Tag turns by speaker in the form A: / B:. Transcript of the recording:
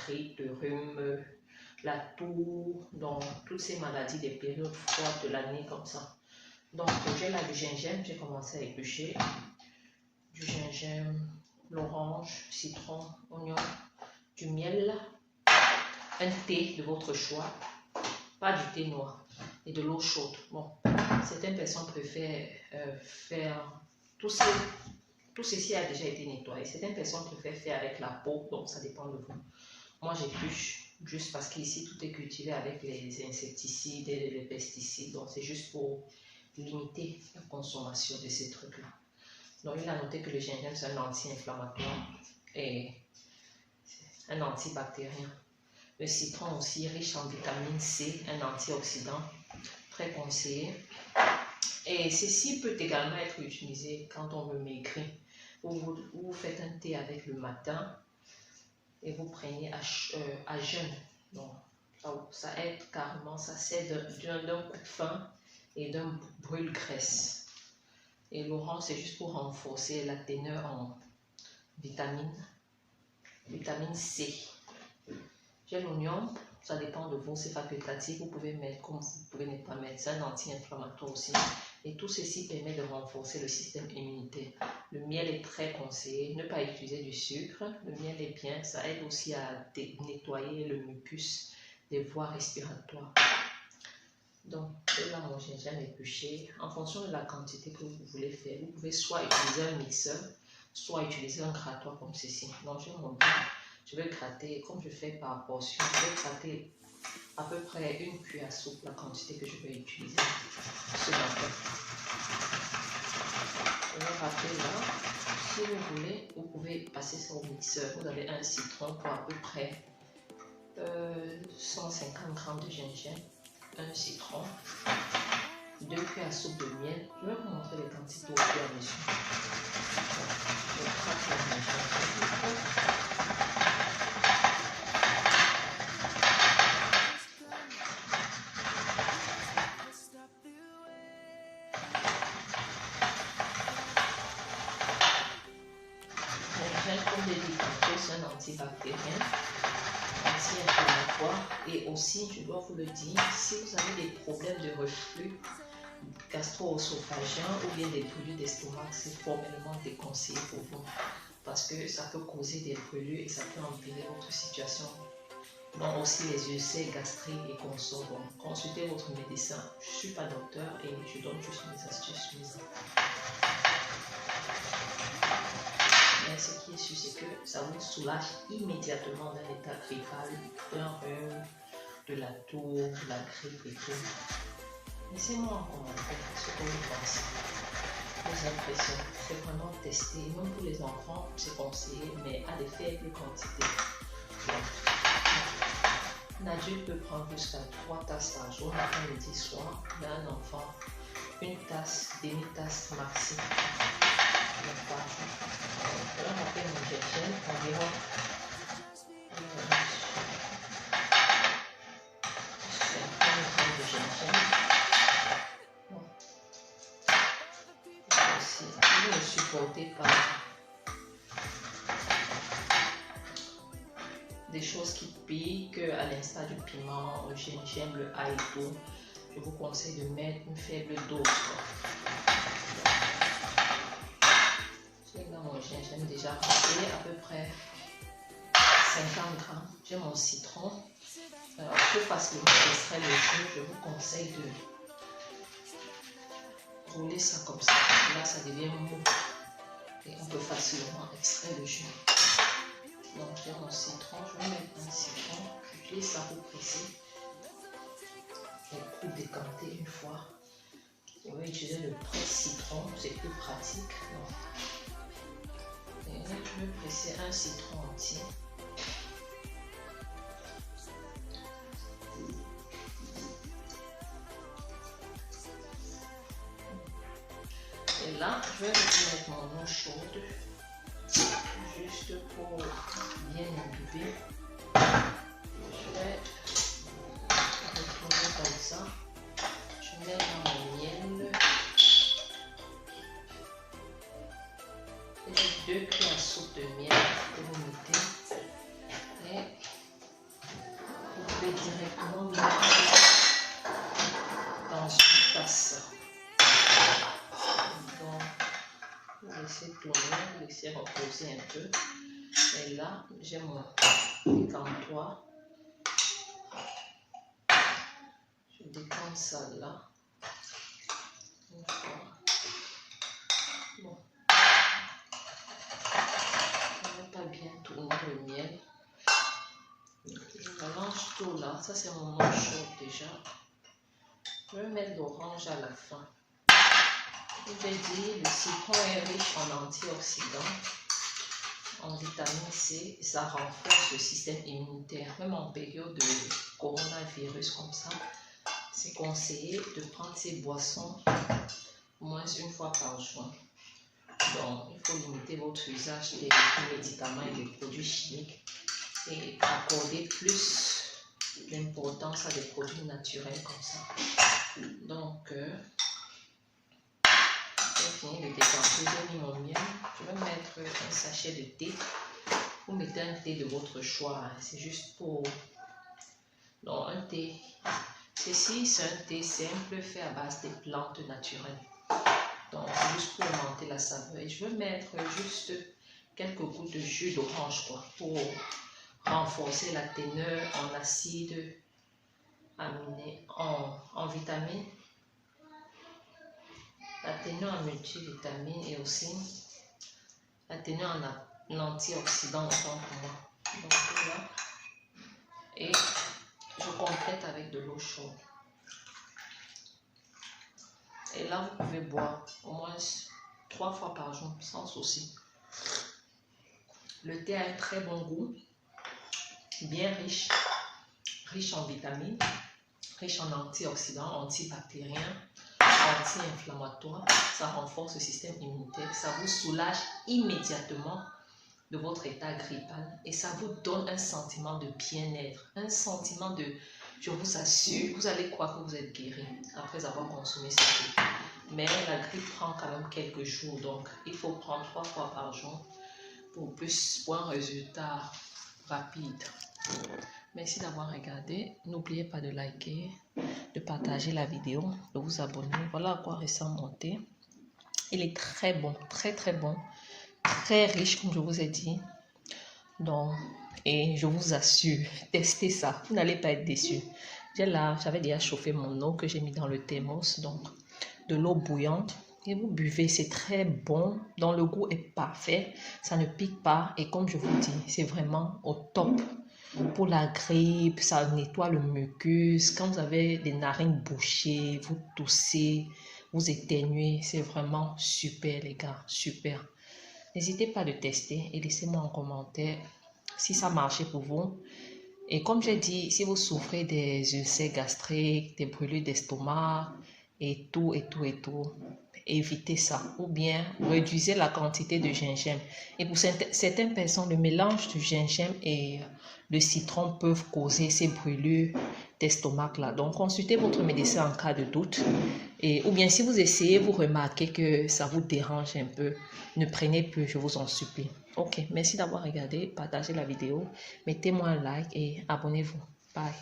A: grippe, le rhume, la toux, donc toutes ces maladies des périodes froides de l'année comme ça. Donc j'ai là du gingembre, j'ai commencé à éplucher. Du gingembre, l'orange, citron, oignon, du miel, un thé de votre choix, pas du thé noir, et de l'eau chaude. Bon, certaines personnes préfèrent faire tout ceci a déjà été nettoyé. Certaines personnes préfèrent faire avec la peau, donc ça dépend de vous. Moi j'épluche juste parce qu'ici tout est cultivé avec les insecticides et les pesticides, donc c'est juste pour limiter la consommation de ces trucs-là. Donc il a noté que le gingembre c'est un anti-inflammatoire et un antibactérien. Le citron aussi riche en vitamine C, un antioxydant, très conseillé. Et ceci peut également être utilisé quand on veut maigrir. Vous faites un thé avec le matin et vous prenez à jeûne. Donc ça aide carrément, ça sert d'un coup de faim et d'un brûle-graisse. Et l'orange c'est juste pour renforcer la teneur en vitamine C. J'ai l'oignon, ça dépend de vous, c'est facultatif, vous pouvez mettre comme vous pouvez ne pas mettre, c'est un anti-inflammatoire aussi. Et tout ceci permet de renforcer le système immunitaire. Le miel est très conseillé, ne pas utiliser du sucre, le miel est bien, ça aide aussi à nettoyer le mucus des voies respiratoires. Donc, là mon gingembre épluché, en fonction de la quantité que vous voulez faire, vous pouvez soit utiliser un mixeur, soit utiliser un grattoir comme ceci. Donc j'ai mon pain. Je vais gratter, comme je fais par portion, je vais gratter à peu près une cuillère à soupe la quantité que je vais utiliser ce matin. Je vais râper là. Si vous voulez, vous pouvez passer ça au mixeur. Vous avez un citron pour à peu près 150 g de gingembre, un citron, 2 cuillères à soupe de miel. Je vais vous montrer les quantités au fur et à mesure. Je gratte la gingembre. Comme je dis tantôt, c'est un antibactérien, anti-inflammatoire et aussi, je dois vous le dire, si vous avez des problèmes de reflux gastro-œsophagien ou bien des brûlures d'estomac, c'est formellement déconseillé pour vous parce que ça peut causer des brûlures et ça peut empirer votre situation. Donc aussi les ulcères gastriques et consorts. Donc consultez votre médecin. Je ne suis pas docteur et je donne juste mes astuces. Mais ce qui est sûr, c'est que ça vous soulage immédiatement d'un état grippal, d'un rhume, de la toux, de la grippe et tout. Laissez-moi en commentaire ce que vous pensez, vos impressions. C'est vraiment testé, même pour les enfants, c'est conseillé, mais à des faibles quantités. Un adulte peut prendre jusqu'à 3 tasses par jour, matin, midi, soir. Mais un enfant, une tasse, demi-tasse maxi. Je vais râper mon gingembre environ 50 g de gingembre. Aussi, vous le supportez par des choses qui piquent, à l'instar du piment, le gingembre, le ail et tout. Je vous conseille de mettre une faible dose. J'ai dans mon gingembre déjà râpé à peu près 50 g. J'ai mon citron. Pour facilement extraire le jus, je vous conseille de rouler ça comme ça. Là, ça devient mou. Et on peut facilement extraire le jus. Donc, j'ai mon citron. Je vais mettre un citron. J'utilise ça pour presser. Et pour décanter une fois. Je vais utiliser le presse-citron. C'est plus pratique. Et là, je vais presser un citron entier. Et là, je vais mettre mon eau chaude, juste pour bien imbiber. Je vais retourner comme ça. Je mets dans mon miel. Et 2 cuillères à soupe de miel que vous mettez. Et vais directement mettre dans une tasse. Donc, laisser tourner, laisser reposer un peu. Et là, j'ai mon décantoir. Je décante ça là. Une fois. Bon. On n'a pas bien tourner le miel. Je mélange tout là. Ça, c'est mon eau chaude déjà. Je vais mettre l'orange à la fin. Je vais dire, le citron est riche en antioxydants, en vitamine C, ça renforce le système immunitaire. Même en période de coronavirus comme ça, c'est conseillé de prendre ces boissons au moins une fois par jour. Donc, il faut limiter votre usage des médicaments et des produits chimiques et accorder plus d'importance à des produits naturels comme ça. Donc, j'ai fini de décanter, j'ai mis mon miel. Je vais mettre un sachet de thé. Vous mettez un thé de votre choix. C'est juste pour... Donc, un thé. Ceci, c'est un thé simple fait à base des plantes naturelles. Donc, c'est juste pour augmenter la saveur. Et je vais mettre juste quelques gouttes de jus d'orange pour renforcer la teneur en acide aminé, en vitamines. La teneur en multivitamines et aussi la teneur en antioxydants autant pour moi. Donc là, et je complète avec de l'eau chaude. Et là, vous pouvez boire au moins 3 fois par jour sans souci. Le thé a un très bon goût, bien riche en vitamines, riche en antioxydants, antibactériens, anti-inflammatoires. Ça renforce le système immunitaire, ça vous soulage immédiatement de votre état grippal et ça vous donne un sentiment de bien-être, un sentiment de, je vous assure, vous allez croire que vous êtes guéri après avoir consommé ce thé. Mais la grippe prend quand même quelques jours, donc il faut prendre 3 fois par jour pour un résultat rapide. Merci d'avoir regardé. N'oubliez pas de liker, de partager la vidéo, de vous abonner. Voilà à quoi ressemble mon thé. Il est très bon, très bon, très riche comme je vous ai dit. Donc, et je vous assure, testez ça, vous n'allez pas être déçus. J'avais déjà chauffé mon eau que j'ai mis dans le thermos, donc de l'eau bouillante. Et vous buvez, c'est très bon, dont le goût est parfait, ça ne pique pas. Et comme je vous dis, c'est vraiment au top pour la grippe, ça nettoie le mucus. Quand vous avez des narines bouchées, vous toussez, vous éternuez, c'est vraiment super les gars, super. N'hésitez pas à le tester et laissez-moi en commentaire si ça marchait pour vous. Et comme j'ai dit, si vous souffrez des ulcères gastriques, des brûlures d'estomac et tout, évitez ça. Ou bien réduisez la quantité de gingembre. Et pour certaines personnes, le mélange du gingembre et le citron peuvent causer ces brûlures d'estomac là. Donc consultez votre médecin en cas de doute. Ou bien si vous essayez, vous remarquez que ça vous dérange un peu, ne prenez plus, je vous en supplie. Ok, merci d'avoir regardé, partagez la vidéo, mettez-moi un like et abonnez-vous. Bye.